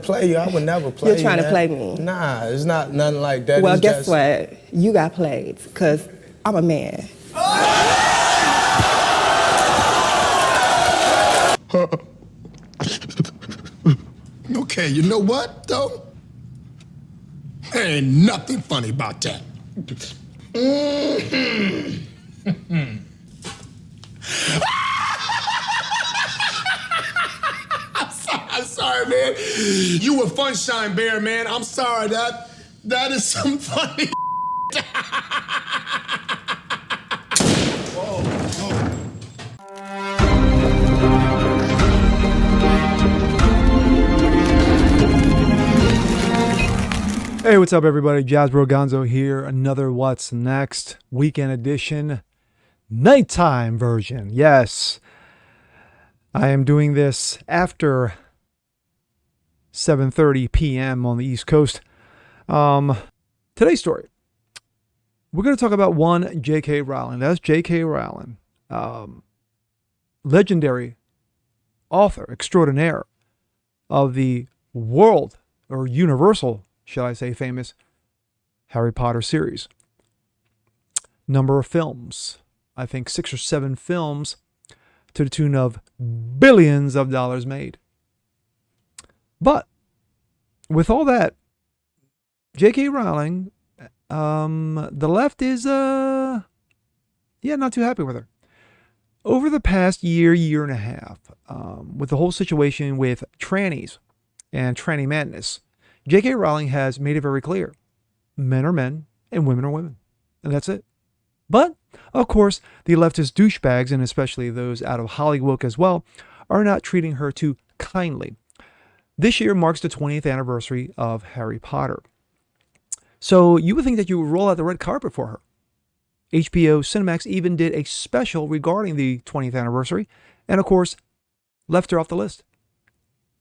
play you. I would never play you. You're trying to man. play me. Nah, it's not nothing like that. Well, It's guess just... what? You got played, because I'm a man. Okay, you know what, though? There ain't nothing funny about that. I'm sorry, man. You a Funshine Bear, man. I'm sorry. That is some funny. Hey, what's up, everybody? Jazzbro Gonzo here. Another What's Next weekend edition, nighttime version. Yes, I am doing this after 7:30 p.m. on the East Coast. Today's story, we're going to talk about one JK Rowling. That's JK Rowling, legendary author extraordinaire of the world, or universal, shall I say, famous Harry Potter series. Number of films, I think 6 or 7 films to the tune of billions of dollars made. But with all that, JK Rowling, the left is not too happy with her. Over the past year and a half, with the whole situation with trannies and tranny madness, JK Rowling has made it very clear. Men are men and women are women. And that's it. But, of course, the leftist douchebags, and especially those out of Hollywood as well, are not treating her too kindly. This year marks the 20th anniversary of Harry Potter. So you would think that you would roll out the red carpet for her. HBO Cinemax even did a special regarding the 20th anniversary, and of course, left her off the list.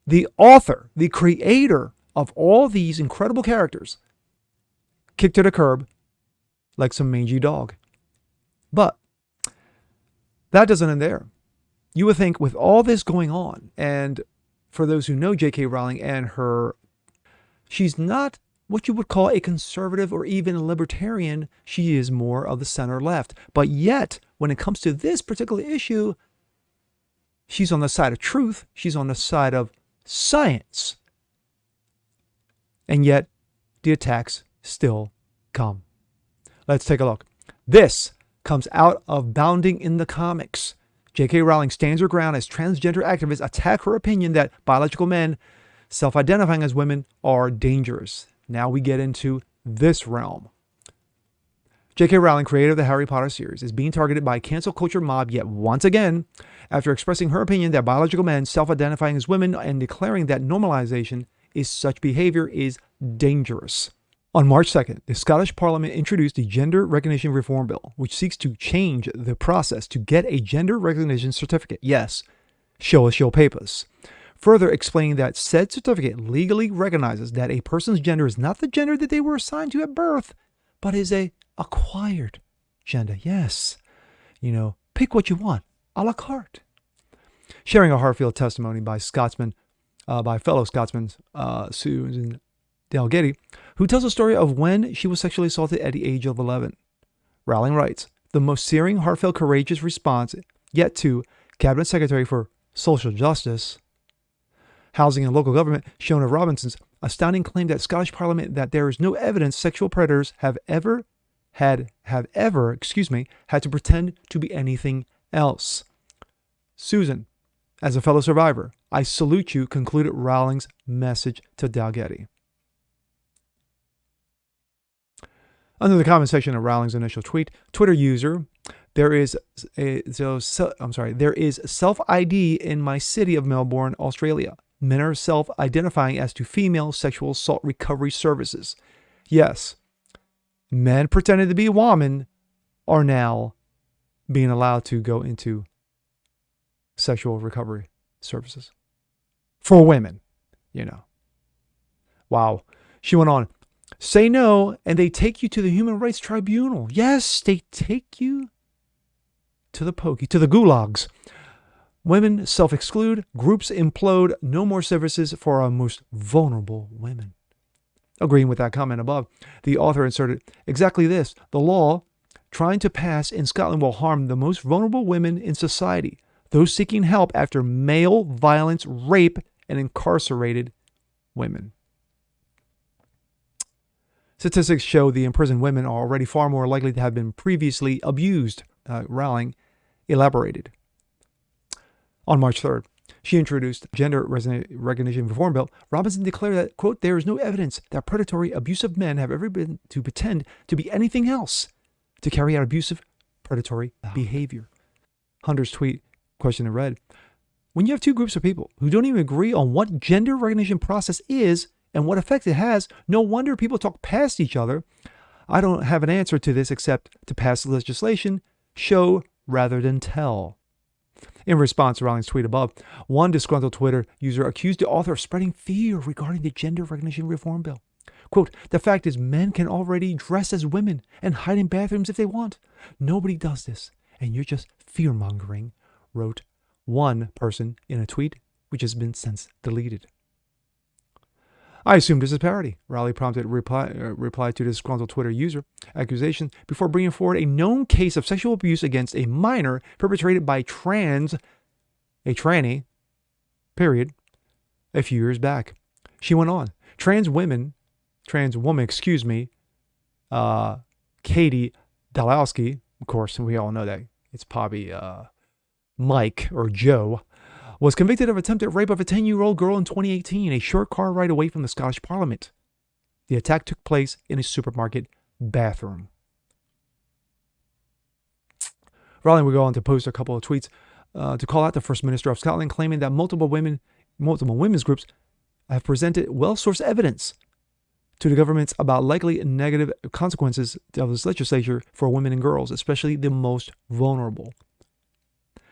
The author, the creator of all these incredible characters, kicked to the curb like some mangy dog. But that doesn't end there. You would think with all this going on, and for those who know J.K. Rowling and her, she's not what you would call a conservative or even a libertarian. She is more of the center left. But yet, when it comes to this particular issue, she's on the side of truth. She's on the side of science. And yet, the attacks still come. Let's take a look. This comes out of Bounding in the Comics. J.K. Rowling stands her ground as transgender activists attack her opinion that biological men, self-identifying as women, are dangerous. Now we get into this realm. J.K. Rowling, creator of the Harry Potter series, is being targeted by a cancel culture mob yet once again after expressing her opinion that biological men, self-identifying as women, and declaring that normalization is such behavior is dangerous. On March 2nd, the Scottish Parliament introduced the Gender Recognition Reform Bill, which seeks to change the process to get a gender recognition certificate. Yes, show us your papers. Further explaining that said certificate legally recognizes that a person's gender is not the gender that they were assigned to at birth, but is a acquired gender. Yes, pick what you want, a la carte. Sharing a heartfelt testimony by fellow Scotsman Susan Dalgetty, who tells a story of when she was sexually assaulted at the age of 11. Rowling writes, the most searing, heartfelt, courageous response yet to Cabinet Secretary for Social Justice, Housing and Local Government, Shona Robinson's astounding claim that Scottish Parliament that there is no evidence sexual predators have ever had to pretend to be anything else. Susan, as a fellow survivor, I salute you, concluded Rowling's message to Dalgetty. Under the comment section of Rowling's initial tweet, Twitter user, there is self-ID in my city of Melbourne, Australia. Men are self-identifying as to female sexual assault recovery services. Yes, men pretending to be women are now being allowed to go into sexual recovery services for women, Wow. She went on, say no, and they take you to the Human Rights Tribunal. Yes, they take you to the pokey, to the gulags. Women self-exclude, groups implode, no more services for our most vulnerable women. Agreeing with that comment above, the author inserted exactly this: the law trying to pass in Scotland will harm the most vulnerable women in society, those seeking help after male violence, rape, and incarcerated women. Statistics show the imprisoned women are already far more likely to have been previously abused, Rowling elaborated. On March 3rd, she introduced gender recognition reform bill. Robinson declared that, quote, there is no evidence that predatory, abusive men have ever been to pretend to be anything else to carry out abusive, predatory behavior. Hunter's tweet question read, when you have two groups of people who don't even agree on what gender recognition process is and what effect it has, no wonder people talk past each other. I don't have an answer to this except to pass legislation, show rather than tell. In response to Rowling's tweet above, one disgruntled Twitter user accused the author of spreading fear regarding the gender recognition reform bill. Quote, the fact is men can already dress as women and hide in bathrooms if they want. Nobody does this, and you're just fear-mongering, wrote one person in a tweet, which has been since deleted. I assume this is parody, Rowling prompted reply to the disgruntled Twitter user accusation before bringing forward a known case of sexual abuse against a minor perpetrated by a tranny, period, a few years back. She went on, trans woman, Katie Dalowski, of course, we all know that it's probably Mike or Joe, was convicted of attempted rape of a 10-year-old girl in 2018, a short car ride away from the Scottish Parliament. The attack took place in a supermarket bathroom. Rowling would go on to post a couple of tweets to call out the First Minister of Scotland, claiming that multiple women's groups have presented well-sourced evidence to the governments about likely negative consequences of this legislature for women and girls, especially the most vulnerable.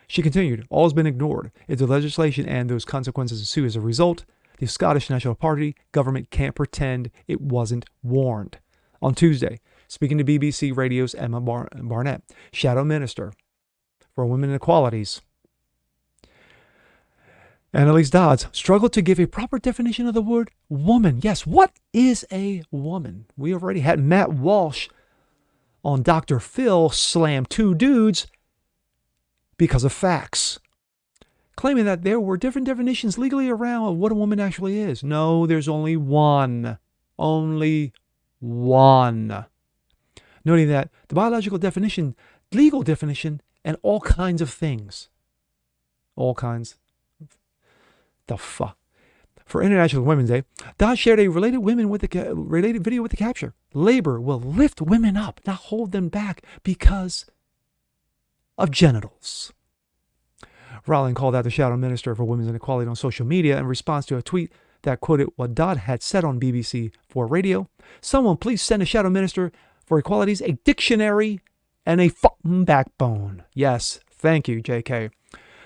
She continued, all has been ignored. If the legislation and those consequences ensue as a result, the Scottish National Party government can't pretend it wasn't warned. On Tuesday, speaking to BBC Radio's Emma Barnett, Shadow Minister for Women and Equalities, Annalise Dodds struggled to give a proper definition of the word woman. Yes, what is a woman? We already had Matt Walsh on Dr. Phil slam two dudes because of facts, claiming that there were different definitions legally around what a woman actually is. No, there's only one. Only one. Noting that the biological definition, legal definition, and all kinds of things. All kinds. The fuck. For International Women's Day, Dodge shared a related video with the capture. Labor will lift women up, not hold them back because of genitals. Rowling called out the Shadow Minister for Women's Equality on social media in response to a tweet that quoted what Dodd had said on BBC 4 Radio. Someone please send the Shadow Minister for Equalities a dictionary and a fucking backbone. Yes, thank you, JK.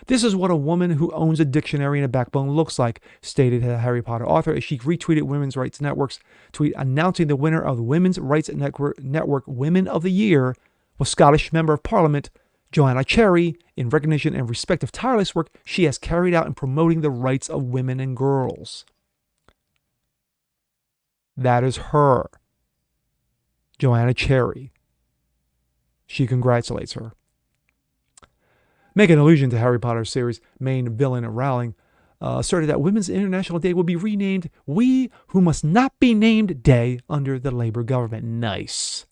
This is what a woman who owns a dictionary and a backbone looks like, stated the Harry Potter author as she retweeted Women's Rights Network's tweet announcing the winner of the Women's Rights Network Women of the Year was Scottish Member of Parliament Joanna Cherry, in recognition and respect of tireless work she has carried out in promoting the rights of women and girls. That is her. Joanna Cherry. She congratulates her. Making allusion to Harry Potter series main villain Rowling, asserted that Women's International Day will be renamed We Who Must Not Be Named Day under the Labour government. Nice.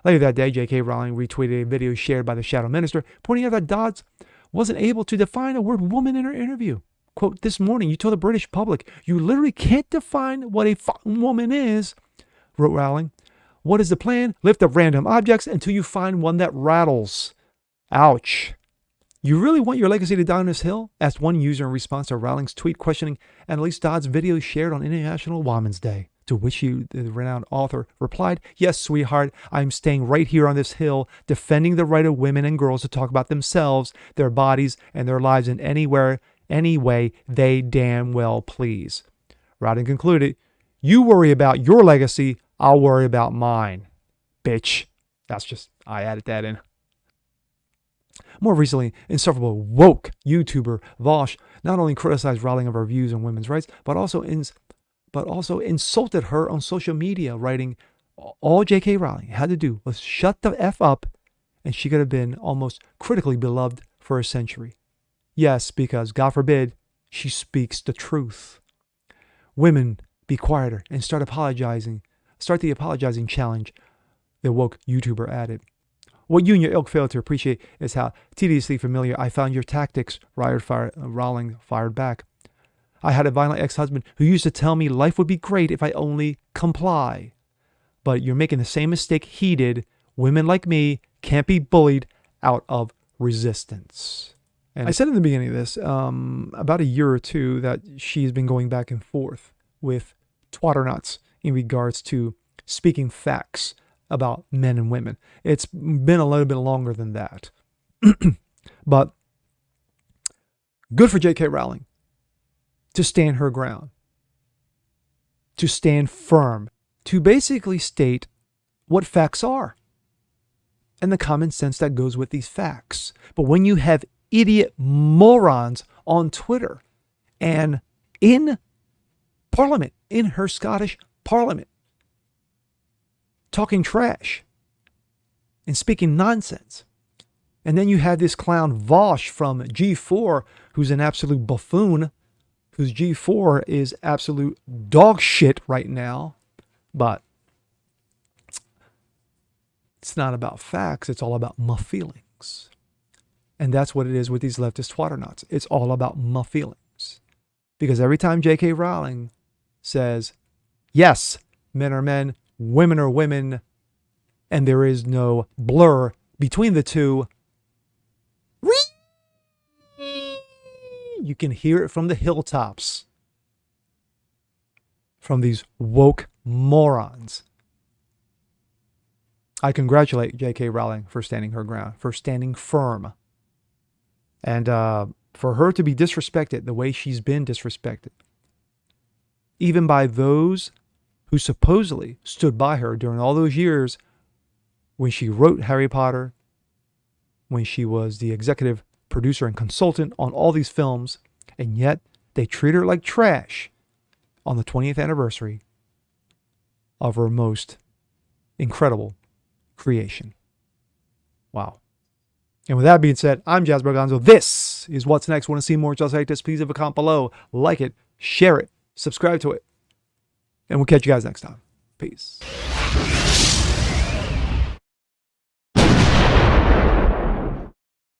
Later that day, JK Rowling retweeted a video shared by the Shadow Minister, pointing out that Dodds wasn't able to define the word woman in her interview. Quote, this morning you told the British public you literally can't define what a fucking woman is, wrote Rowling. What is the plan? Lift up random objects until you find one that rattles. Ouch. You really want your legacy to die on this hill? Asked one user in response to Rowling's tweet questioning Annalise Dodds' video shared on International Women's Day. To which the renowned author replied, yes, sweetheart, I'm staying right here on this hill, defending the right of women and girls to talk about themselves, their bodies, and their lives in any way they damn well please. Rowling concluded, you worry about your legacy, I'll worry about mine. Bitch. I added that in. More recently, insufferable woke YouTuber Vosh not only criticized Rowling of her views on women's rights, but also insulted her on social media, writing, all JK Rowling had to do was shut the F up and she could have been almost critically beloved for a century. Yes, because, God forbid, she speaks the truth. Women, be quieter and start the apologizing challenge, the woke YouTuber added. What you and your ilk failed to appreciate is how tediously familiar I found your tactics, Rowling fired back. I had a violent ex-husband who used to tell me life would be great if I only comply. But you're making the same mistake he did. Women like me can't be bullied out of resistance. And I said in the beginning of this, about a year or two, that she's been going back and forth with twatternuts in regards to speaking facts about men and women. It's been a little bit longer than that. But good for JK Rowling to stand her ground, to stand firm, to basically state what facts are and the common sense that goes with these facts. But when you have idiot morons on Twitter and in Parliament, in her Scottish Parliament, talking trash and speaking nonsense. And then you have this clown Vosh from G4, who's an absolute buffoon, whose G4 is absolute dog shit right now. But it's not about facts. It's all about my feelings. And that's what it is with these leftist twatternuts. It's all about my feelings. Because every time JK Rowling says, yes, men are men, women are women, and there is no blur between the two, you can hear it from the hilltops from these woke morons. I congratulate JK Rowling for standing her ground, for standing firm. And for her to be disrespected the way she's been disrespected, even by those who supposedly stood by her during all those years when she wrote Harry Potter, when she was the executive producer and consultant on all these films, and yet they treat her like trash on the 20th anniversary of her most incredible creation. Wow. And with that being said, I'm Jazz Berganzo. This is What's Next. Want to see more just like this? Please leave a comment below. Like it, share it, subscribe to it. And we'll catch you guys next time. Peace.